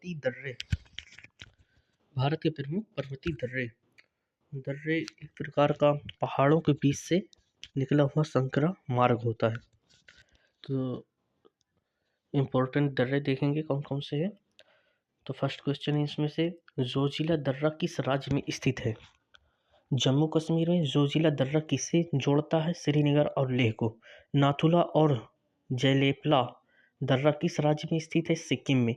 पर्वतीय दर्रे। भारत के प्रमुख पर्वतीय दर्रे। दर्रे एक प्रकार का पहाड़ों के बीच से निकला हुआ संकरा मार्ग होता है। तो इम्पोर्टेंट दर्रे देखेंगे कौन कौन से हैं। तो फर्स्ट क्वेश्चन है इसमें से, जोजिला दर्रा किस राज्य में स्थित है? जम्मू कश्मीर में। जोजिला दर्रा किससे जोड़ता है? श्रीनगर और लेह को। नाथुला और जयलेपला दर्रा किस राज्य में स्थित है? सिक्किम में।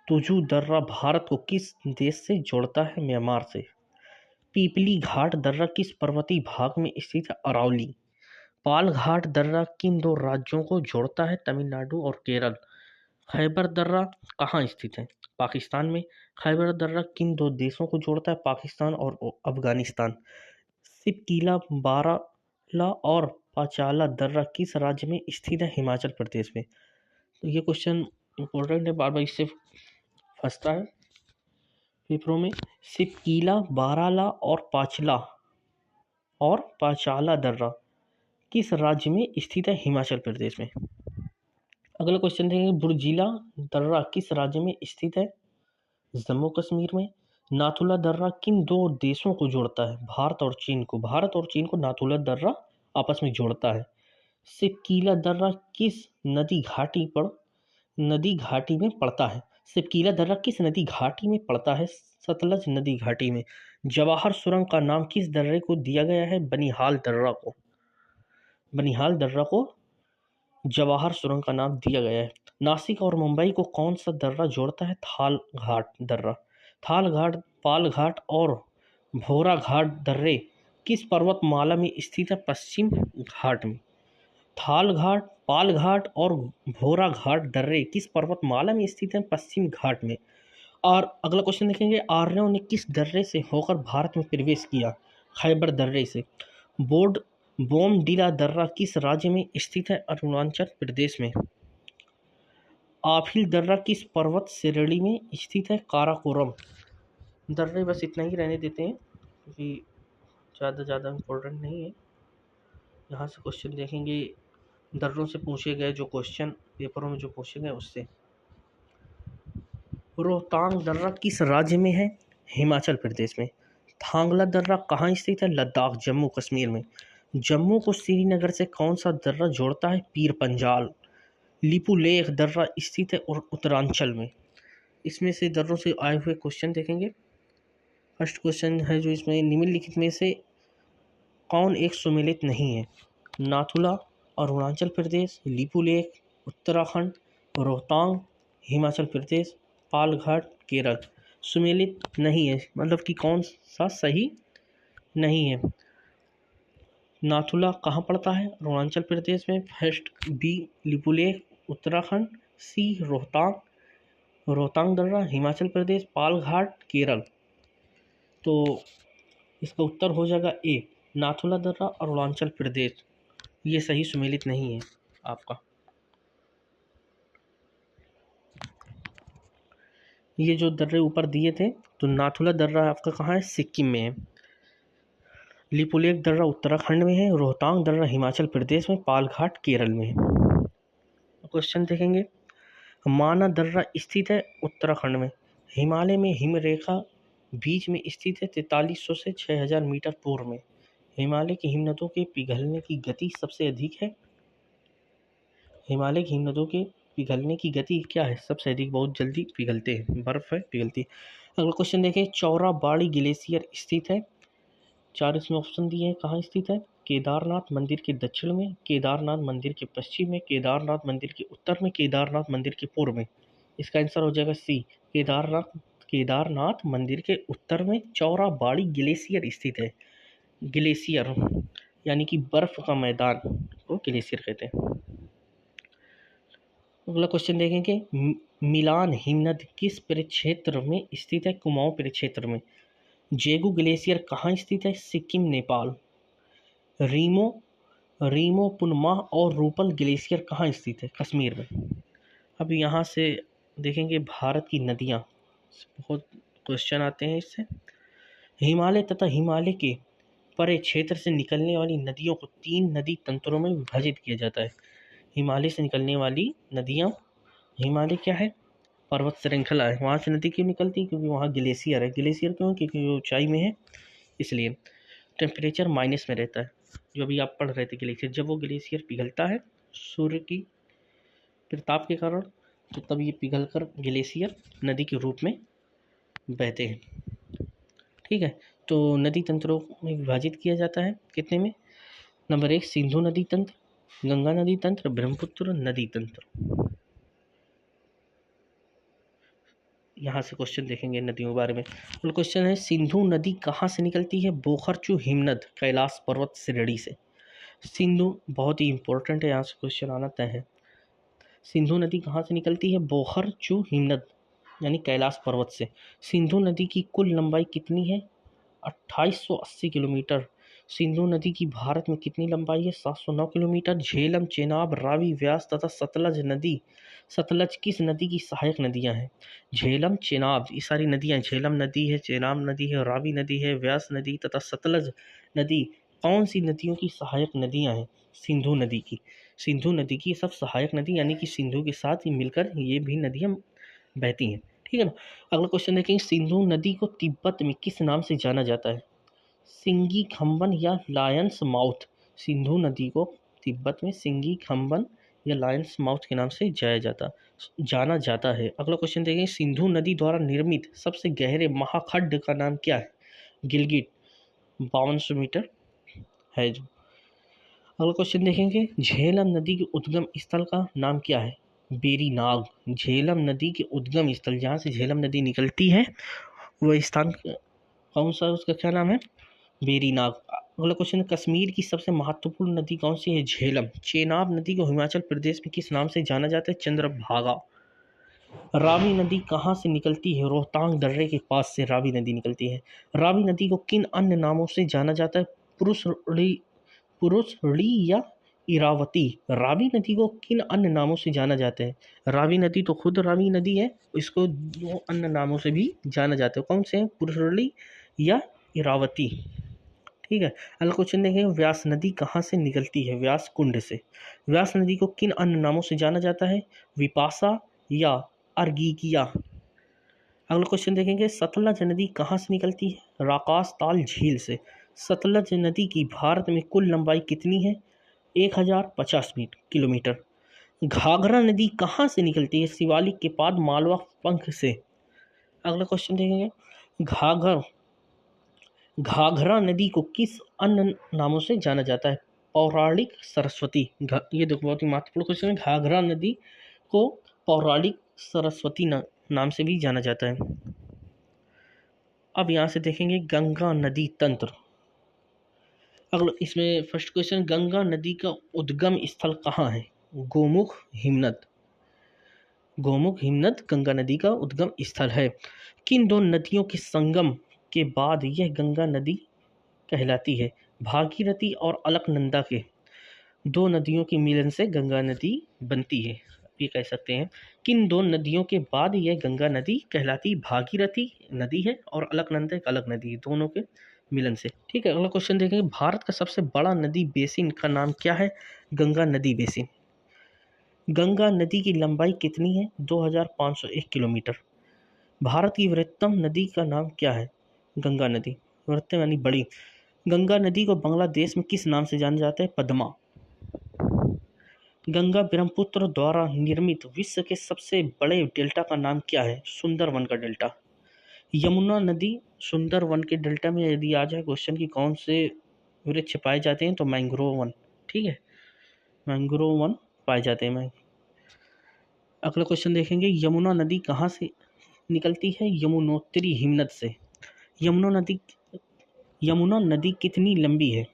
तुजू दर्रा भारत को किस देश से जोड़ता है? म्यांमार से। पीपली घाट दर्रा किस पर्वतीय भाग में स्थित है? अरावली। पाल घाट दर्रा किन दो राज्यों को जोड़ता है? तमिलनाडु और केरल। खैबर दर्रा कहाँ स्थित है? पाकिस्तान में। खैबर दर्रा किन दो देशों को जोड़ता है? पाकिस्तान और अफगानिस्तान। सिपकीला, बाराला और पाचाला दर्रा किस राज्य में स्थित है? हिमाचल प्रदेश में। तो ये क्वेश्चन इंपॉर्टेंट है, बार बार इससे फंसता है पेपरों में। सिपकीला, बाराला और पाचाला दर्रा किस राज्य में स्थित है? हिमाचल प्रदेश में। अगला क्वेश्चन देखेंगे, बुर्जिला दर्रा किस राज्य में स्थित है? जम्मू कश्मीर में। नाथुला दर्रा किन दो देशों को जोड़ता है? भारत और चीन को। भारत और चीन को नाथुला दर्रा आपस में जोड़ता है। सिपकीला दर्रा किस नदी घाटी में पड़ता है? सिपकीला दर्रा किस नदी घाटी में पड़ता है? सतलज नदी घाटी में। जवाहर सुरंग का नाम किस दर्रे को दिया गया है? बनिहाल दर्रा को जवाहर सुरंग का नाम दिया गया है। नासिक और मुंबई को कौन सा दर्रा जोड़ता है? थाल घाट दर्रा। थाल घाट, पाल घाट और भोरा घाट दर्रे किस पर्वतमाला में स्थित है? पश्चिम घाट में। थाल घाट, पाल घाट और भोरा घाट दर्रे किस पर्वतमाला में स्थित है? पश्चिम घाट में। और अगला क्वेश्चन देखेंगे, आर्यों ने किस दर्रे से होकर भारत में प्रवेश किया? खैबर दर्रे से। बोमडिला दर्रा किस राज्य में स्थित है? अरुणाचल प्रदेश में। आफिल दर्रा किस पर्वत श्रेणी में स्थित है? काराकोरम। दर्रे बस इतना ही रहने देते हैं क्योंकि ज़्यादा इम्पोर्टेंट नहीं है। यहाँ से क्वेश्चन देखेंगे, दर्रों से पूछे गए जो क्वेश्चन पेपरों में जो पूछे गए उससे। रोहतांग दर्रा किस राज्य में है? हिमाचल प्रदेश में। थांगला दर्रा कहाँ स्थित है? लद्दाख, जम्मू कश्मीर में। जम्मू को श्रीनगर से कौन सा दर्रा जोड़ता है? पीर पंजाल। लिपुलेख दर्रा स्थित है उत्तरांचल में। इसमें से दर्रों से आए हुए क्वेश्चन देखेंगे। फर्स्ट क्वेश्चन है जो इसमें, निम्नलिखित में से कौन एक सुमेलित नहीं है? नाथुला अरुणाचल प्रदेश, लिपुलेख उत्तराखंड, रोहतांग हिमाचल प्रदेश, पालघाट केरल। सुमेलित नहीं है मतलब कि कौन सा सही नहीं है? नाथुला कहाँ पड़ता है? अरुणाचल प्रदेश में। फर्स्ट बी लिपुलेख उत्तराखंड, सी रोहतांग दर्रा हिमाचल प्रदेश, पालघाट केरल। तो इसका उत्तर हो जाएगा ए, नाथुला दर्रा अरुणाचल प्रदेश। ये सही सुमेलित नहीं है आपका। ये जो दर्रे ऊपर दिए थे, तो नाथुला दर्रा आपका कहाँ है? सिक्किम में है। लिपुलेख दर्रा उत्तराखंड में है, रोहतांग दर्रा हिमाचल प्रदेश में, पालघाट केरल में है। क्वेश्चन देखेंगे, माना दर्रा स्थित है उत्तराखंड में। हिमालय में हिमरेखा बीच में स्थित है 4300 से 6000 मीटर पूर्व में। हिमालय की हिमनदों के पिघलने की गति सबसे अधिक है। हिमालय की हिमनदों के पिघलने की गति क्या है? सबसे अधिक, बहुत जल्दी पिघलते हैं, बर्फ है पिघलती है। अगला क्वेश्चन देखें, चौराबाड़ी ग्लेशियर स्थित है। 4 इसमें ऑप्शन दिए हैं, कहाँ स्थित है? केदारनाथ मंदिर के दक्षिण में, केदारनाथ मंदिर के पश्चिम में, केदारनाथ मंदिर के उत्तर में, केदारनाथ मंदिर के पूर्व में। इसका आंसर हो जाएगा सी, केदारनाथ मंदिर के उत्तर में चौराबाड़ी ग्लेशियर स्थित है। ग्लेशियर यानी कि बर्फ का मैदान को ग्लेशियर कहते हैं। अगला क्वेश्चन देखेंगे, मिलान हिमनद किस परिक्षेत्र में स्थित है? कुमाऊं परिक्षेत्र में। जेगू ग्लेशियर कहाँ स्थित है? सिक्किम, नेपाल। रीमो पुनमाह और रूपल ग्लेशियर कहाँ स्थित है? कश्मीर में। अब यहाँ से देखेंगे भारत की नदियाँ, बहुत क्वेश्चन आते हैं इससे। हिमालय तथा हिमालय के परे क्षेत्र से निकलने वाली नदियों को 3 नदी तंत्रों में विभाजित किया जाता है। हिमालय से निकलने वाली नदियाँ, हिमालय क्या है? पर्वत श्रृंखला है, वहाँ से नदी क्यों निकलती है? क्योंकि वहाँ ग्लेशियर है। ग्लेशियर क्यों? क्योंकि वो ऊंचाई में है इसलिए। टेम्परेचर माइनस में रहता है, जो अभी आप पढ़ रहे थे ग्लेशियर, जब वो ग्लेशियर पिघलता है सूर्य की प्रताप के कारण, तो तब ये पिघलकर ग्लेशियर नदी के रूप में बहते हैं। ठीक है, तो नदी तंत्रों में विभाजित किया जाता है कितने में? नंबर 1 सिंधु नदी तंत्र, गंगा नदी तंत्र, ब्रह्मपुत्र नदी तंत्र। यहाँ से क्वेश्चन देखेंगे नदियों के बारे में। तो क्वेश्चन है सिंधु नदी कहाँ से निकलती है? बोखरचू हिमनद कैलाश पर्वत श्रेणी से। सिंधु बहुत ही इंपॉर्टेंट है, यहाँ से क्वेश्चन आना तय है। सिंधु नदी कहाँ से निकलती है? बोखरचू हिमनद यानी कैलाश पर्वत से। सिंधु नदी की कुल लंबाई कितनी है? 2880 किलोमीटर। सिंधु नदी की भारत में कितनी लंबाई है? 709 किलोमीटर। झेलम, चेनाब, रावी, व्यास तथा सतलज नदी। सतलज किस नदी की सहायक नदियां हैं? झेलम, चेनाब, ये सारी नदियां, झेलम नदी है, चेनाब नदी है, रावी नदी है, व्यास नदी तथा सतलज नदी कौन सी नदियों की सहायक नदियां हैं? सिंधु नदी की। सिंधु नदी की सब सहायक नदी यानी कि सिंधु के साथ ही मिलकर ये भी नदियां बहती हैं। ठीक है ना। अगला क्वेश्चन देखेंगे सिंधु नदी को तिब्बत में किस नाम से जाना जाता है? सिंगी खम्बन या लायंस माउथ। सिंधु नदी को तिब्बत में सिंगी खम्बन या लायंस माउथ के नाम से जाना जाता है। अगला क्वेश्चन देखेंगे सिंधु नदी द्वारा निर्मित सबसे गहरे महाखड्ड का नाम क्या है? गिलगिट, 5200 मीटर है जो। अगला क्वेश्चन देखेंगे झेलम नदी के उद्गम स्थल का नाम क्या है? बेरीनाग। झेलम नदी के उद्गम स्थल, जहाँ से झेलम नदी निकलती है वह स्थान कौन सा, उसका क्या नाम है? बेरीनाग। अगला क्वेश्चन है कश्मीर की सबसे महत्वपूर्ण नदी कौन सी है? झेलम। चेनाब नदी को हिमाचल प्रदेश में किस नाम से जाना जाता है? चंद्रभागा। रावी नदी कहाँ से निकलती है? रोहतांग दर्रे के पास से रावी नदी निकलती है। रावी नदी को किन अन्य नामों से जाना जाता है? पुरुषड़ी या इरावती। रावी नदी को किन अन्य नामों से जाना जाता है? रावी नदी तो खुद रावी नदी है, इसको दो अन्य नामों से भी जाना जाता है। कौन से हैं? पुरुषड़ी या इरावती। ठीक है। अगला क्वेश्चन देखें व्यास नदी कहाँ से निकलती है? व्यास कुंड से। व्यास नदी को किन अन्य नामों से जाना जाता है? विपाशा या अर्गिकिया। अगला क्वेश्चन देखेंगे सतलज नदी कहाँ से निकलती है? राकास ताल झील से। सतलज नदी की भारत में कुल लंबाई कितनी है? 1050 किलोमीटर। घाघरा नदी कहाँ से निकलती है? शिवालिक के पाद मालवा पंख से। अगला क्वेश्चन देखेंगे घाघरा नदी को किस अन्य नामों से जाना जाता है? पौराणिक सरस्वती। ये देखो बहुत ही महत्वपूर्ण क्वेश्चन है। घाघरा नदी को पौराणिक सरस्वती नाम से भी जाना जाता है। अब यहाँ से देखेंगे गंगा नदी तंत्र। अगला इसमें फर्स्ट क्वेश्चन गंगा नदी का उद्गम स्थल कहाँ है? गोमुख हिमनद। गोमुख हिमनद गंगा नदी का उद्गम स्थल है। किन दो नदियों के संगम के बाद यह गंगा नदी कहलाती है? भागीरथी और अलकनंदा के दो नदियों के मिलन से गंगा नदी बनती है, ये कह सकते हैं। किन दो नदियों के बाद यह गंगा नदी कहलाती? भागीरथी नदी है और अलकनंदा एक अलग नदी है, दोनों के मिलन से। ठीक है। अगला क्वेश्चन देखेंगे भारत का सबसे बड़ा नदी बेसिन का नाम क्या है? गंगा नदी बेसिन। गंगा नदी की लंबाई कितनी है? 2501 किलोमीटर। भारत की वृहत्तम नदी का नाम क्या है? गंगा नदी। वृहत्तम यानी बड़ी। गंगा नदी को बांग्लादेश में किस नाम से जाना जाता है? पद्मा। गंगा ब्रह्मपुत्र द्वारा निर्मित विश्व के सबसे बड़े डेल्टा का नाम क्या है? सुंदरवन का डेल्टा। यमुना नदी सुंदरवन के डेल्टा में यदि आ जाए क्वेश्चन की कौन से वृक्ष पाए जाते हैं, तो मैंग्रोव वन। ठीक है, मैंग्रोव वन पाए जाते हैं। अगला क्वेश्चन देखेंगे यमुना नदी कहाँ से निकलती है? यमुनोत्री हिमनद से। यमुना नदी कितनी लंबी है?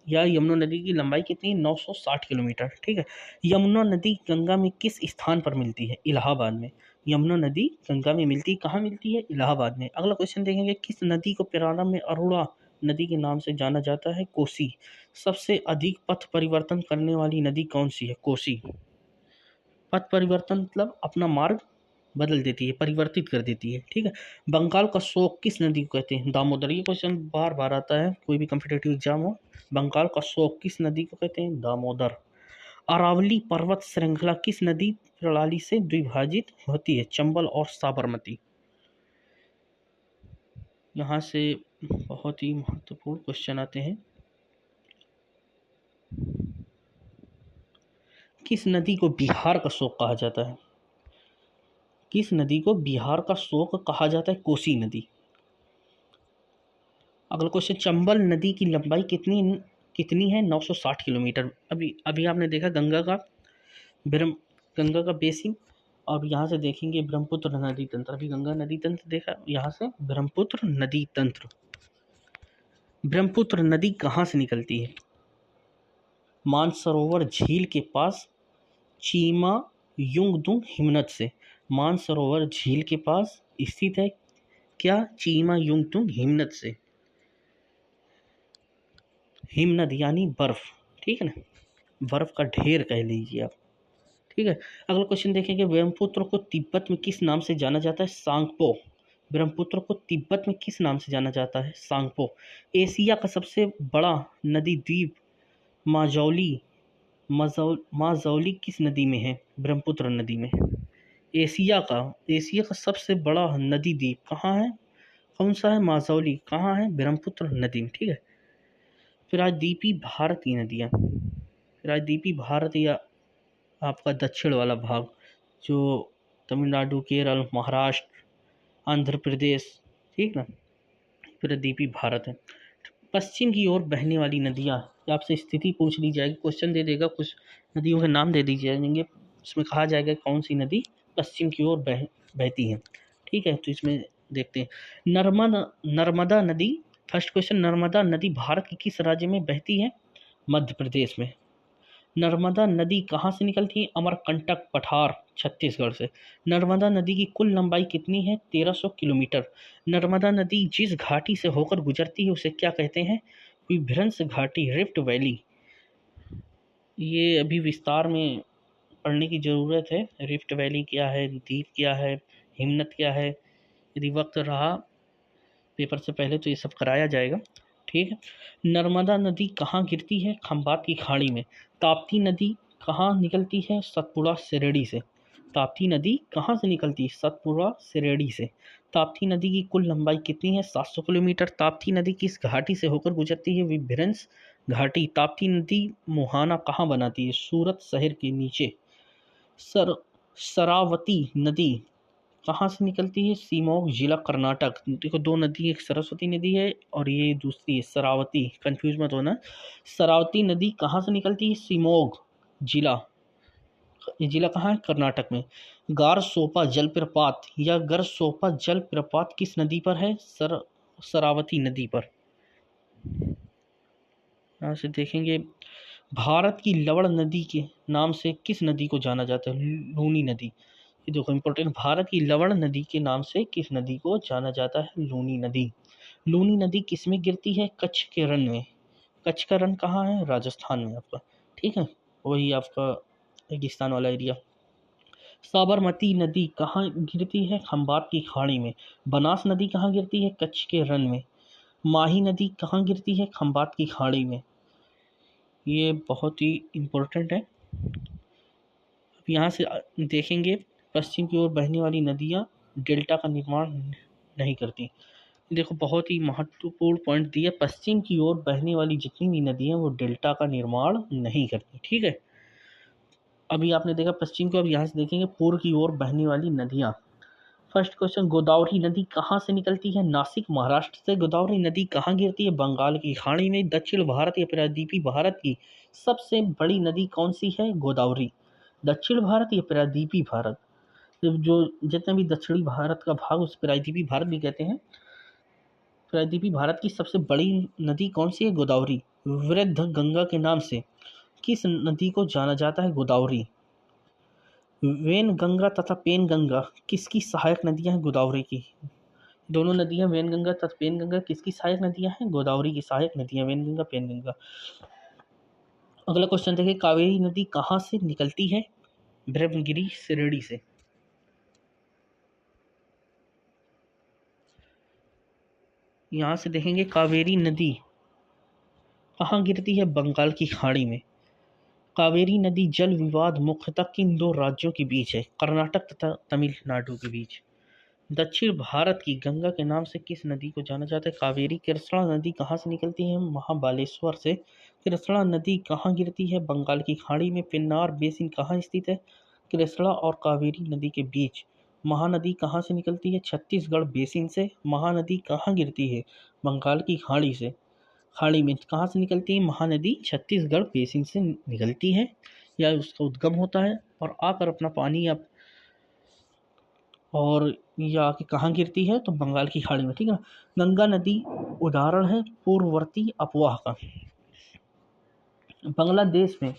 या यमुना नदी की लंबाई कितनी? 960 किलोमीटर। ठीक है। यमुना नदी गंगा में किस स्थान पर मिलती है? इलाहाबाद में। यमुना नदी गंगा में मिलती, कहाँ मिलती है? इलाहाबाद में। अगला क्वेश्चन देखेंगे किस नदी को प्रारंभ में अरुणा नदी के नाम से जाना जाता है? कोसी। सबसे अधिक पथ परिवर्तन करने वाली नदी कौन सी है? कोसी। पथ परिवर्तन मतलब अपना मार्ग बदल देती है, परिवर्तित कर देती है। ठीक है। बंगाल का शोक किस नदी को कहते हैं? दामोदर। ये क्वेश्चन बार बार आता है कोई भी कॉम्पिटेटिव एग्जाम हो। बंगाल का शोक किस नदी को कहते हैं? दामोदर। अरावली पर्वत श्रृंखला किस नदी प्रणाली से द्विभाजित होती है? चंबल और साबरमती। यहाँ से बहुत ही महत्वपूर्ण क्वेश्चन आते हैं। किस नदी को बिहार का शोक कहा जाता है? किस नदी को बिहार का शोक कहा जाता है? कोसी नदी। अगला क्वेश्चन, चंबल नदी की लंबाई कितनी है? 960 किलोमीटर। अभी अभी आपने देखा गंगा का बेसिन, और यहाँ से देखेंगे ब्रह्मपुत्र नदी तंत्र। अभी गंगा नदी तंत्र देखा, यहाँ से ब्रह्मपुत्र नदी तंत्र। ब्रह्मपुत्र नदी कहाँ से निकलती है? मानसरोवर झील के पास चीमा युंगदुंग हिमनद से। मानसरोवर झील के पास स्थित है क्या? चीमा युंगदुंग हिमनद से। हिमनद यानी बर्फ, ठीक है ना, बर्फ का ढेर कह लीजिए आप, ठीक है। अगला क्वेश्चन देखेंगे, ब्रह्मपुत्र को तिब्बत में किस नाम से जाना जाता है? सांगपो। ब्रह्मपुत्र को तिब्बत में किस नाम से जाना जाता है? सांगपो। एशिया का सबसे बड़ा नदी द्वीप माजौली किस नदी में है? ब्रह्मपुत्र नदी में। एशिया का सबसे बड़ा नदी द्वीप कहाँ है? कौन सा है? माजौली। कहाँ है? ब्रह्मपुत्र नदी में, ठीक है। प्रायद्वीपीय भारतीय नदियाँ। प्रायद्वीपीय भारत या आपका दक्षिण वाला भाग, जो तमिलनाडु, केरल, महाराष्ट्र, आंध्र प्रदेश, ठीक ना, प्रायद्वीपीय भारत है। पश्चिम की ओर बहने वाली नदियाँ, आपसे स्थिति पूछ ली जाएगी, क्वेश्चन दे देगा, कुछ नदियों के नाम दे दिए जाएंगे, उसमें कहा जाएगा कौन सी नदी पश्चिम की ओर बहती है, ठीक है। तो इसमें देखते हैं, नर्मदा नदी। फर्स्ट क्वेश्चन, नर्मदा नदी भारत के किस राज्य में बहती है? मध्य प्रदेश में। नर्मदा नदी कहाँ से निकलती है? अमरकंटक पठार, छत्तीसगढ़ से। नर्मदा नदी की कुल लंबाई कितनी है? 1300 किलोमीटर। नर्मदा नदी जिस घाटी से होकर गुजरती है उसे क्या कहते हैं? विभ्रंश घाटी, रिफ्ट वैली। ये अभी विस्तार में पढ़ने की ज़रूरत है। रिफ्ट वैली क्या है, द्वीप क्या है, हिमनद क्या है। यदि वक्त रहा पेपर से पहले तो ये सब कराया जाएगा, ठीक है। नर्मदा नदी कहाँ गिरती है? खंबात की खाड़ी में। ताप्ती नदी कहाँ निकलती है? सतपुड़ा सिरेड़ी से। ताप्ती नदी कहाँ से निकलती है? सतपुड़ा सिरेड़ी से। ताप्ती नदी की कुल लंबाई कितनी है? 700 किलोमीटर। ताप्ती नदी किस घाटी से होकर गुजरती है? विभ्रंश घाटी। ताप्ती नदी मुहाना कहाँ बनाती है? सूरत शहर के नीचे। शरावती नदी कहाँ से निकलती है? सीमोग जिला, कर्नाटक। देखो, दो नदी, एक सरस्वती नदी है और ये दूसरी है शरावती, कंफ्यूज मत होना। शरावती नदी कहाँ से निकलती है? सीमोग जिला। ये जिला कहाँ है? कर्नाटक में। गारसोपा जलप्रपात या गरसोपा जलप्रपात किस नदी पर है? शरावती नदी पर। यहाँ से देखेंगे, भारत की लवण नदी के नाम से किस नदी को जाना जाता है? लूनी नदी। ये देखो इंपॉर्टेंट, भारत की लवण नदी के नाम से किस नदी को जाना जाता है? लूनी नदी। लूनी नदी किस में गिरती है? कच्छ के रण में। कच्छ का रण कहाँ है? राजस्थान में आपका, ठीक है, वही आपका रेगिस्तान वाला एरिया। साबरमती नदी कहाँ गिरती है? खंबात की खाड़ी में। बनास नदी कहाँ गिरती है? कच्छ के रण में। माही नदी कहाँ गिरती है? खंबात की खाड़ी में। ये बहुत ही इम्पोर्टेंट है। अब यहाँ से देखेंगे, पश्चिम की ओर बहने वाली नदियाँ डेल्टा का निर्माण नहीं करती। देखो, बहुत ही महत्वपूर्ण पॉइंट दिया, पश्चिम की ओर बहने वाली जितनी भी नदियाँ वो डेल्टा का निर्माण नहीं करती, ठीक है। अभी आपने देखा पश्चिम को, अब यहाँ से देखेंगे पूर्व की ओर बहने वाली नदियाँ। फर्स्ट क्वेश्चन, गोदावरी नदी कहाँ से निकलती है? नासिक, महाराष्ट्र से। गोदावरी नदी कहाँ गिरती है? बंगाल की खाड़ी में। दक्षिण भारत या प्रायद्वीपीय भारत की सबसे बड़ी नदी कौन सी है? गोदावरी। दक्षिण भारत या प्रायद्वीपीय भारत, जो जितना भी दक्षिणी भारत का भाग उस प्रायद्वीपीय भारत भी कहते हैं। प्रायद्वीपीय भारत की सबसे बड़ी नदी कौन सी है? गोदावरी। वृद्ध गंगा के नाम से किस नदी को जाना जाता है? गोदावरी। वेन गंगा तथा पेन गंगा किसकी सहायक नदियां हैं? गोदावरी की। दोनों नदियां वेन गंगा तथा पेन गंगा किसकी सहायक नदियां हैं? गोदावरी की सहायक नदियां, वेन गंगा, पेन गंगा। अगला क्वेश्चन देखिए, कावेरी नदी कहाँ से निकलती है? ब्रह्मगिरी सिरड़ी से। यहाँ से देखेंगे कावेरी नदी कहाँ गिरती है? बंगाल की खाड़ी में। कावेरी नदी जल विवाद मुख्यतः किन दो राज्यों के बीच है? कर्नाटक तथा तमिलनाडु के बीच। दक्षिण भारत की गंगा के नाम से किस नदी को जाना जाता है? कावेरी। कृष्णा नदी कहाँ से निकलती है? महाबालेश्वर से। कृष्णा नदी कहाँ गिरती है? बंगाल की खाड़ी में। पेन्नार बेसिन कहाँ स्थित है? कृष्णा और कावेरी नदी के बीच। महानदी कहाँ से निकलती है? छत्तीसगढ़ बेसिन से। महानदी कहाँ गिरती है? बंगाल की खाड़ी से। खाड़ी में कहाँ से निकलती है? महानदी छत्तीसगढ़ बेसिन से निकलती है या उसका उद्गम होता है और आकर अपना पानी और ये आके कहाँ गिरती है? तो बंगाल की खाड़ी में। ठीक है। गंगा नदी उदाहरण है पूर्ववर्ती अपवाह का। बांग्लादेश में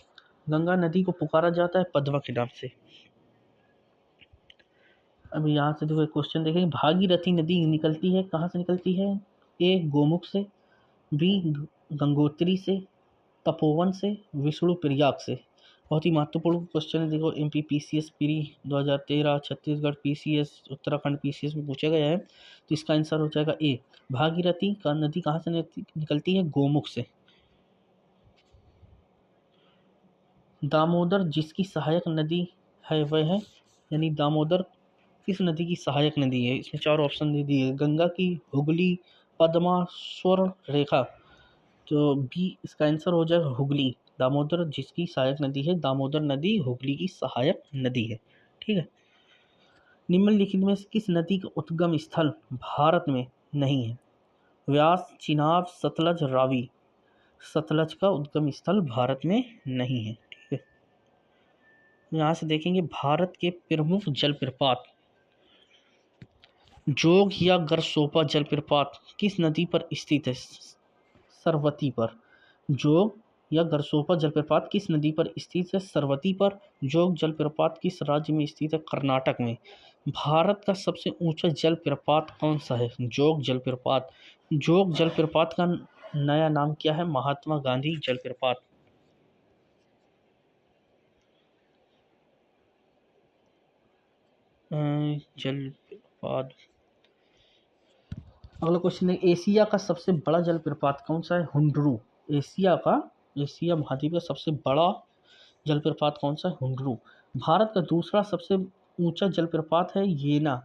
गंगा नदी को पुकारा जाता है पद्मा के नाम से। अब यहाँ से देखो एक क्वेश्चन देखेंगे। भागीरथी नदी निकलती है कहाँ से निकलती है? ए गोमुख से, बी गंगोत्री से, तपोवन से, विष्णु प्रयाग से। बहुत ही महत्वपूर्ण क्वेश्चन है। देखो MPPCS pre 2013 Chhattisgarh PCS Uttarakhand PCS में पूछा गया है। तो इसका आंसर हो जाएगा ए। भागीरथी का नदी कहाँ से निकलती है? गोमुख से। दामोदर जिसकी सहायक नदी है वह है, यानी दामोदर किस नदी की सहायक नदी है? इसमें 4 ऑप्शन दे दिए। गंगा की, हुगली, पद्मा, स्वर्ण रेखा। तो बी इसका आंसर हो जाएगा हुगली। दामोदर जिसकी सहायक नदी है, दामोदर नदी हुगली की सहायक नदी है। ठीक है। निम्नलिखित में से किस नदी का उद्गम स्थल भारत में नहीं है? व्यास, चिनाब, सतलज, रावी। सतलज का उद्गम स्थल भारत में नहीं है। ठीक है। यहाँ से देखेंगे भारत के प्रमुख जलप्रपात। जोग या गरसोपा जलप्रपात किस नदी पर स्थित है? सरवती पर। जोग या गरसोपा जलप्रपात किस नदी पर स्थित है? सरवती पर। जोग जलप्रपात किस राज्य में स्थित है? कर्नाटक में। भारत का सबसे ऊंचा जलप्रपात कौन सा है? जोग जलप्रपात। जोग जलप्रपात का नया नाम क्या है? महात्मा गांधी जलप्रपात। जलप्रपात। अगला क्वेश्चन है एशिया का सबसे बड़ा जलप्रपात कौन सा है? हुंडरू। एशिया महाद्वीप का सबसे बड़ा जलप्रपात कौन सा है? हुंडरू। भारत का दूसरा सबसे ऊंचा जलप्रपात है येना।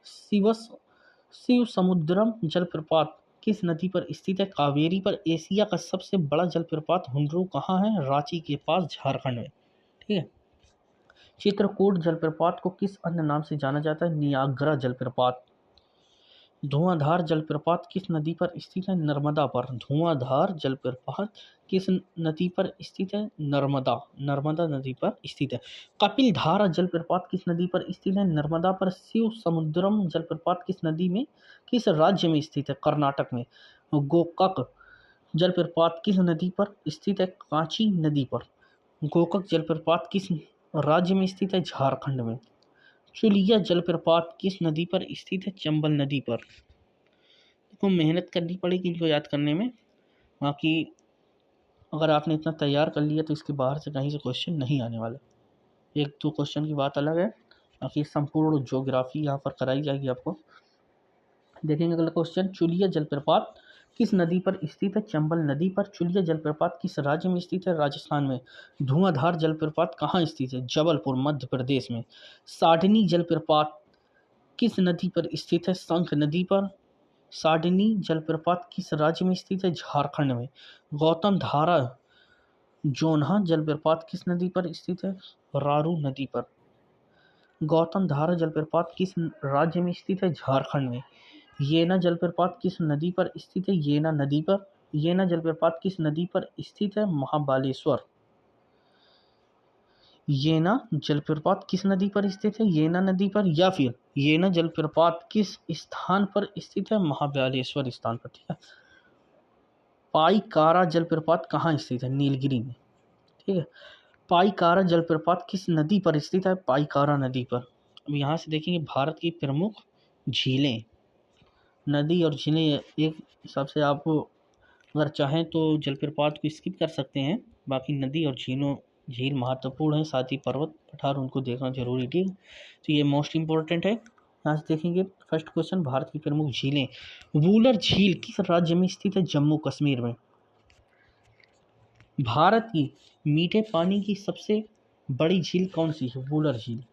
शिव समुद्रम जलप्रपात किस नदी पर स्थित है? कावेरी पर। एशिया का सबसे बड़ा जलप्रपात हुंडरू कहाँ है? रांची के पास, झारखंड में। ठीक है। चित्रकूट जलप्रपात को किस अन्य नाम से जाना जाता है? नियाग्रा जलप्रपात। धुआंधार जलप्रपात किस नदी पर स्थित है? नर्मदा पर। धुआंधार जलप्रपात किस नदी पर स्थित है? नर्मदा नदी पर स्थित है। कपिलधारा जलप्रपात किस नदी पर स्थित है? नर्मदा पर। शिव समुद्रम जलप्रपात किस राज्य में स्थित है? कर्नाटक में। गोकक जलप्रपात किस नदी पर स्थित है? कांची नदी पर। गोकक जलप्रपात किस राज्य में स्थित है? झारखंड में। चुलिया जलप्रपात किस नदी पर स्थित है? चंबल नदी पर। को मेहनत करनी पड़ेगी इनको याद करने में। बाकी अगर आपने इतना तैयार कर लिया तो इसके बाहर से कहीं से क्वेश्चन नहीं आने वाला। एक दो क्वेश्चन की बात अलग है, बाकी संपूर्ण ज्योग्राफी यहाँ पर कराई जाएगी आपको। देखेंगे अगला क्वेश्चन। चुलिया जलप्रपात किस नदी पर स्थित है? चंबल नदी पर। चुलिया जलप्रपात किस राज्य में स्थित है? राजस्थान में। धुआंधार जलप्रपात कहाँ स्थित है? जबलपुर, मध्य प्रदेश में। साडनी जलप्रपात किस नदी पर स्थित है? शंख नदी पर। साडनी जलप्रपात किस राज्य में स्थित है? झारखंड में। गौतम धारा जोन्हा जलप्रपात किस नदी पर स्थित है? रारू नदी पर। गौतम धारा जलप्रपात किस राज्य में स्थित है? झारखंड में। येना जलप्रपात किस नदी पर स्थित है? येना नदी पर। येना जलप्रपात किस नदी पर स्थित है? महाबालेश्वर। येना जलप्रपात किस नदी पर स्थित है? येना नदी पर। या फिर येना जलप्रपात किस स्थान पर स्थित है? महाबालेश्वर स्थान पर। ठीक है। पाईकारा जलप्रपात कहाँ स्थित है? नीलगिरी में। ठीक है। पाईकारा जलप्रपात किस नदी पर स्थित है? पाईकारा नदी पर। अब यहाँ से देखेंगे भारत की प्रमुख झीलें। नदी और झीलें एक हिसाब से आप अगर चाहें तो जलप्रपात को स्किप कर सकते हैं। बाकी नदी और झील महत्वपूर्ण है, साथ ही पर्वत पठार उनको देखना जरूरी। ठीक, तो ये मोस्ट इंपॉर्टेंट है। यहाँ से देखेंगे फर्स्ट क्वेश्चन, भारत की प्रमुख झीलें। वूलर झील किस राज्य में स्थित है? जम्मू कश्मीर में। भारत की मीठे पानी की सबसे बड़ी झील कौन सी है? वुलर झील।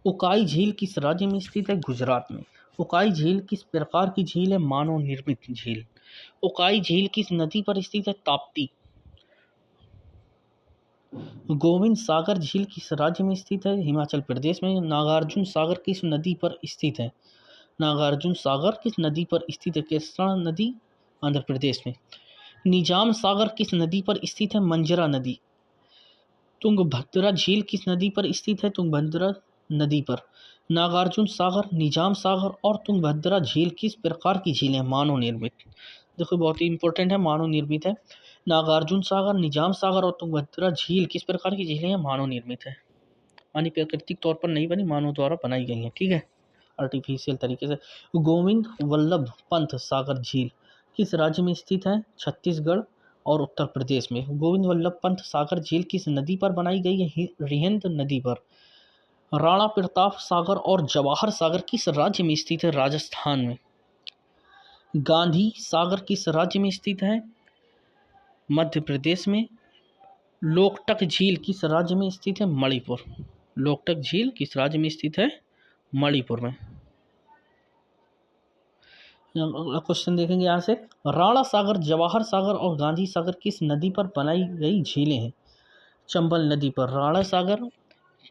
उकाई झील किस राज्य में स्थित है? गुजरात में। उकाई झील किस प्रकार की झील है? मानव निर्मित झील। उकाई झील किस नदी पर स्थित है? ताप्ती। गोविंद सागर झील किस राज्य में स्थित है? हिमाचल प्रदेश में। नागार्जुन सागर किस नदी पर स्थित है? नागार्जुन सागर किस नदी पर स्थित है? कृष्णा नदी, आंध्र प्रदेश में। निजाम सागर किस नदी पर स्थित है? मंजरा नदी। तुंगभद्रा झील किस नदी पर स्थित है? तुंगभद्रा नदी पर। नागार्जुन सागर, निजाम सागर और तुंगभद्रा झील किस प्रकार की झील है? मानव निर्मित। देखो बहुत ही इंपॉर्टेंट है, मानव निर्मित है। नागार्जुन सागर, निजाम सागर और तुंगभद्रा झील किस प्रकार की झीलें हैं? मानव निर्मित है, यानी प्राकृतिक तौर पर नहीं बनी, मानव द्वारा बनाई गई है। ठीक है, आर्टिफिशियल तरीके से। गोविंद वल्लभ पंत सागर झील किस राज्य में स्थित है? छत्तीसगढ़ और उत्तर प्रदेश में। गोविंद वल्लभ पंत सागर झील किस नदी पर बनाई गई है? रिहंद नदी पर। राणा प्रताप सागर और जवाहर सागर किस राज्य में स्थित है? राजस्थान में। गांधी सागर किस राज्य में स्थित है? मध्य प्रदेश में। लोकटक झील किस राज्य में स्थित है? मणिपुर। लोकटक झील किस राज्य में स्थित है? मणिपुर में। क्वेश्चन देखेंगे यहाँ से। राणा सागर, जवाहर सागर और गांधी सागर किस नदी पर बनाई गई झीलें हैं? चंबल नदी पर। राणा सागर,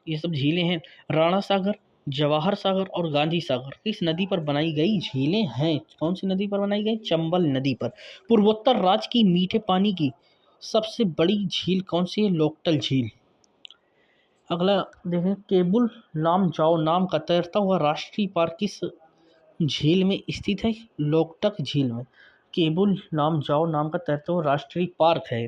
ये सब झीलें हैं। राणा सागर, जवाहर सागर और गांधी सागर किस नदी पर बनाई गई झीलें हैं? कौन सी नदी पर बनाई गई? चंबल नदी पर। पूर्वोत्तर राज्य की मीठे पानी की सबसे बड़ी झील कौन सी है? लोकटक झील। अगला देखें, केबुल लामजाओ नाम का तैरता हुआ राष्ट्रीय पार्क किस झील में स्थित है? लोकटक झील में। केबुल लामजाओ नाम का तैरता हुआ राष्ट्रीय पार्क है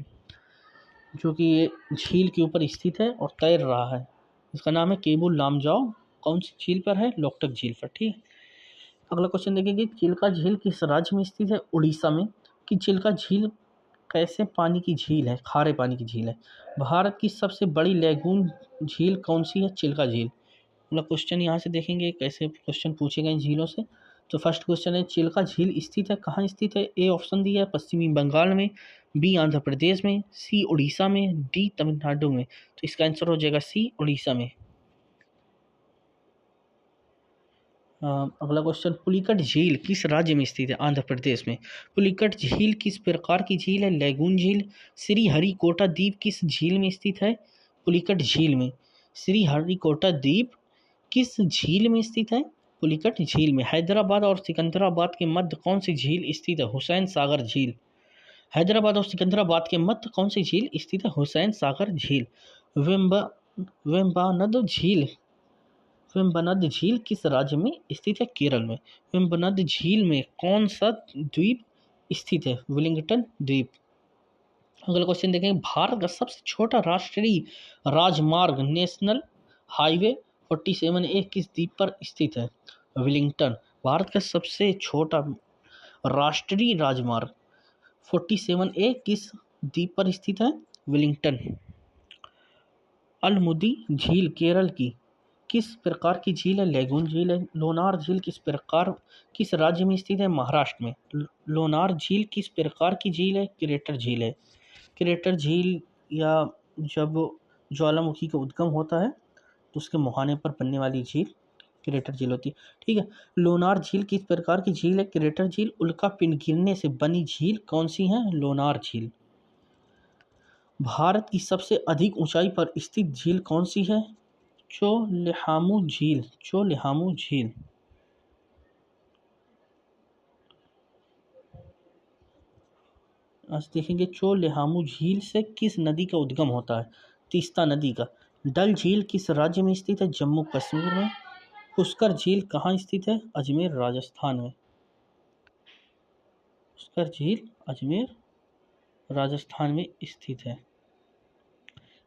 जो कि ये झील के ऊपर स्थित है और तैर रहा है। इसका नाम है केबुल लामजाओ। कौन सी झील पर है? लोकटक झील पर। ठीक है, अगला क्वेश्चन देखेंगे। चिल्का झील किस राज्य में स्थित है? उड़ीसा में। कि चिल्का झील कैसे पानी की झील है? खारे पानी की झील है। भारत की सबसे बड़ी लैगून झील कौन सी है? चिल्का झील। मतलब क्वेश्चन यहाँ से देखेंगे कैसे क्वेश्चन पूछे गए झीलों से। तो फर्स्ट क्वेश्चन है, चिल्का झील स्थित है कहाँ स्थित है? ए ऑप्शन दिया है पश्चिमी बंगाल में, बी आंध्र प्रदेश में, सी उड़ीसा में, डी तमिलनाडु में। तो इसका आंसर हो जाएगा सी, उड़ीसा में। अगला क्वेश्चन, पुलिकट झील किस राज्य में स्थित है? आंध्र प्रदेश में। पुलिकट झील किस प्रकार की झील है? लैगून झील। श्रीहरिकोटा द्वीप किस झील में स्थित है? पुलिकट झील में। श्रीहरिकोटा द्वीप किस झील में स्थित है? पुलिकट झील में। हैदराबाद और सिकंदराबाद के मध्य कौन सी झील स्थित है? हुसैन सागर झील। हैदराबाद और सिकंदराबाद के मध्य कौन सी झील स्थित है? हुसैन सागर झील। वेम्बानद झील वेम्बनाड झील किस राज्य में स्थित है? केरल में। वेम्बनाड झील में कौन सा द्वीप स्थित है? वेलिंगटन द्वीप। अगला क्वेश्चन देखेंगे, भारत का सबसे छोटा राष्ट्रीय राजमार्ग नेशनल हाईवे 47A किस द्वीप पर स्थित है? वेलिंगटन। भारत का सबसे छोटा राष्ट्रीय राजमार्ग 47A किस द्वीप पर स्थित है? वेलिंगटन। अलमुदी झील केरल की किस प्रकार की झील है? लैगून झील है। लोनार झील किस राज्य में स्थित है? महाराष्ट्र में। लोनार झील किस प्रकार की झील है? क्रेटर झील है। क्रेटर झील या जब ज्वालामुखी का उद्गम होता है तो उसके मुहाने पर बनने वाली झील क्रेटर झील होती है। ठीक है, लोनार झील किस प्रकार की झील है? क्रेटर झील। उल्का पिंड गिरने से बनी झील कौन सी है? लोनार झील। भारत की सबसे अधिक ऊंचाई पर स्थित झील कौन सी है? चोलेहामू झील। चोलेहामू झील। आज देखेंगे चोलेहामू झील से किस नदी का उद्गम होता है? तीस्ता नदी का। डल झील किस राज्य में स्थित है? जम्मू कश्मीर में। पुष्कर झील कहाँ स्थित है? अजमेर, राजस्थान में। पुष्कर झील अजमेर, राजस्थान में स्थित है।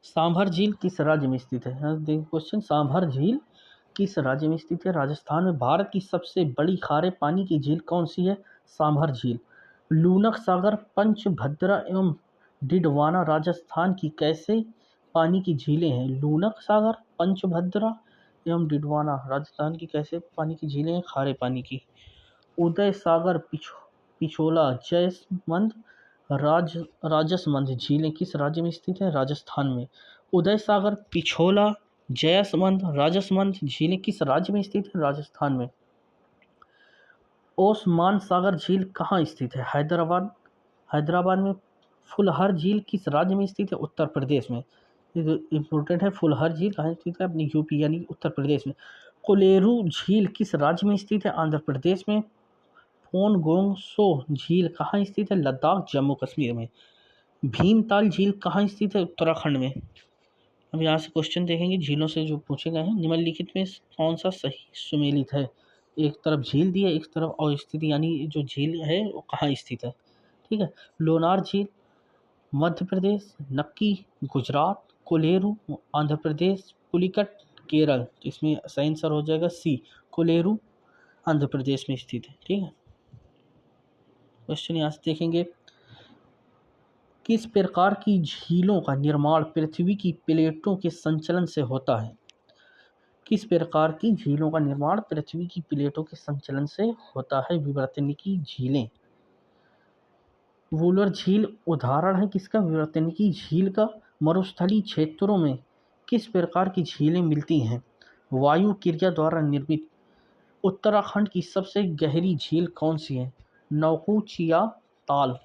सांभर झील किस राज्य में स्थित है? क्वेश्चन, सांभर झील किस राज्य में स्थित है? राजस्थान में। भारत की सबसे बड़ी खारे पानी की झील कौन सी है? सांभर झील। लूनक सागर, पंचभद्रा एवं डिडवाना राजस्थान की कैसे पानी की झीलें हैं? लूनक सागर, पंचभद्रा एवं डिडवाना राजस्थान की कैसे पानी की झीलें हैं? खारे पानी की। उदय सागर, पिछोला, जयसमंद राजसमंद झीलें किस राज्य में स्थित है? राजस्थान में। उदय सागर, पिछोला, जयसमंद, राजसमंद झीलें किस राज्य में स्थित है? राजस्थान में। ओस्मान सागर झील कहाँ स्थित है? हैदराबाद। हैदराबाद में। फुलहर झील किस राज्य में स्थित है? उत्तर प्रदेश में। इंपॉर्टेंट है, फुलहर झील कहाँ स्थित है? अपनी यूपी यानी उत्तर प्रदेश में। कोलेरू झील किस राज्य में स्थित है? आंध्र प्रदेश में। फोनगोंग सो झील कहाँ स्थित है? लद्दाख, जम्मू कश्मीर में। भीमताल झील कहाँ स्थित है? उत्तराखंड में। अब यहाँ से क्वेश्चन देखेंगे झीलों से जो पूछे गए हैं। निम्नलिखित में कौन सा सही सुमेलित है? एक तरफ झील दी है, एक तरफ अवस्थिति यानी जो झील है वो कहाँ स्थित है। ठीक है। लोनार झील मध्य प्रदेश, नक्की गुजरात, कोलेरू आंध्र प्रदेश, पुलिकट केरल। तो इसमें सही आंसर हो जाएगा सी, कोलेरू आंध्र प्रदेश में स्थित है। ठीक है। क्वेश्चन यहाँ से देखेंगे, किस प्रकार की झीलों का निर्माण पृथ्वी की प्लेटों के संचलन से होता है? किस प्रकार की झीलों का निर्माण पृथ्वी की प्लेटों के संचलन से होता है? विवर्तनिकी झीलें। वूलर झील उदाहरण है किसका? विवर्तनिकी झील का। मरुस्थलीय क्षेत्रों में किस प्रकार की झीलें मिलती हैं? वायु क्रिया द्वारा निर्मित। उत्तराखंड की सबसे गहरी झील कौन सी है? नौकुचिया ताल।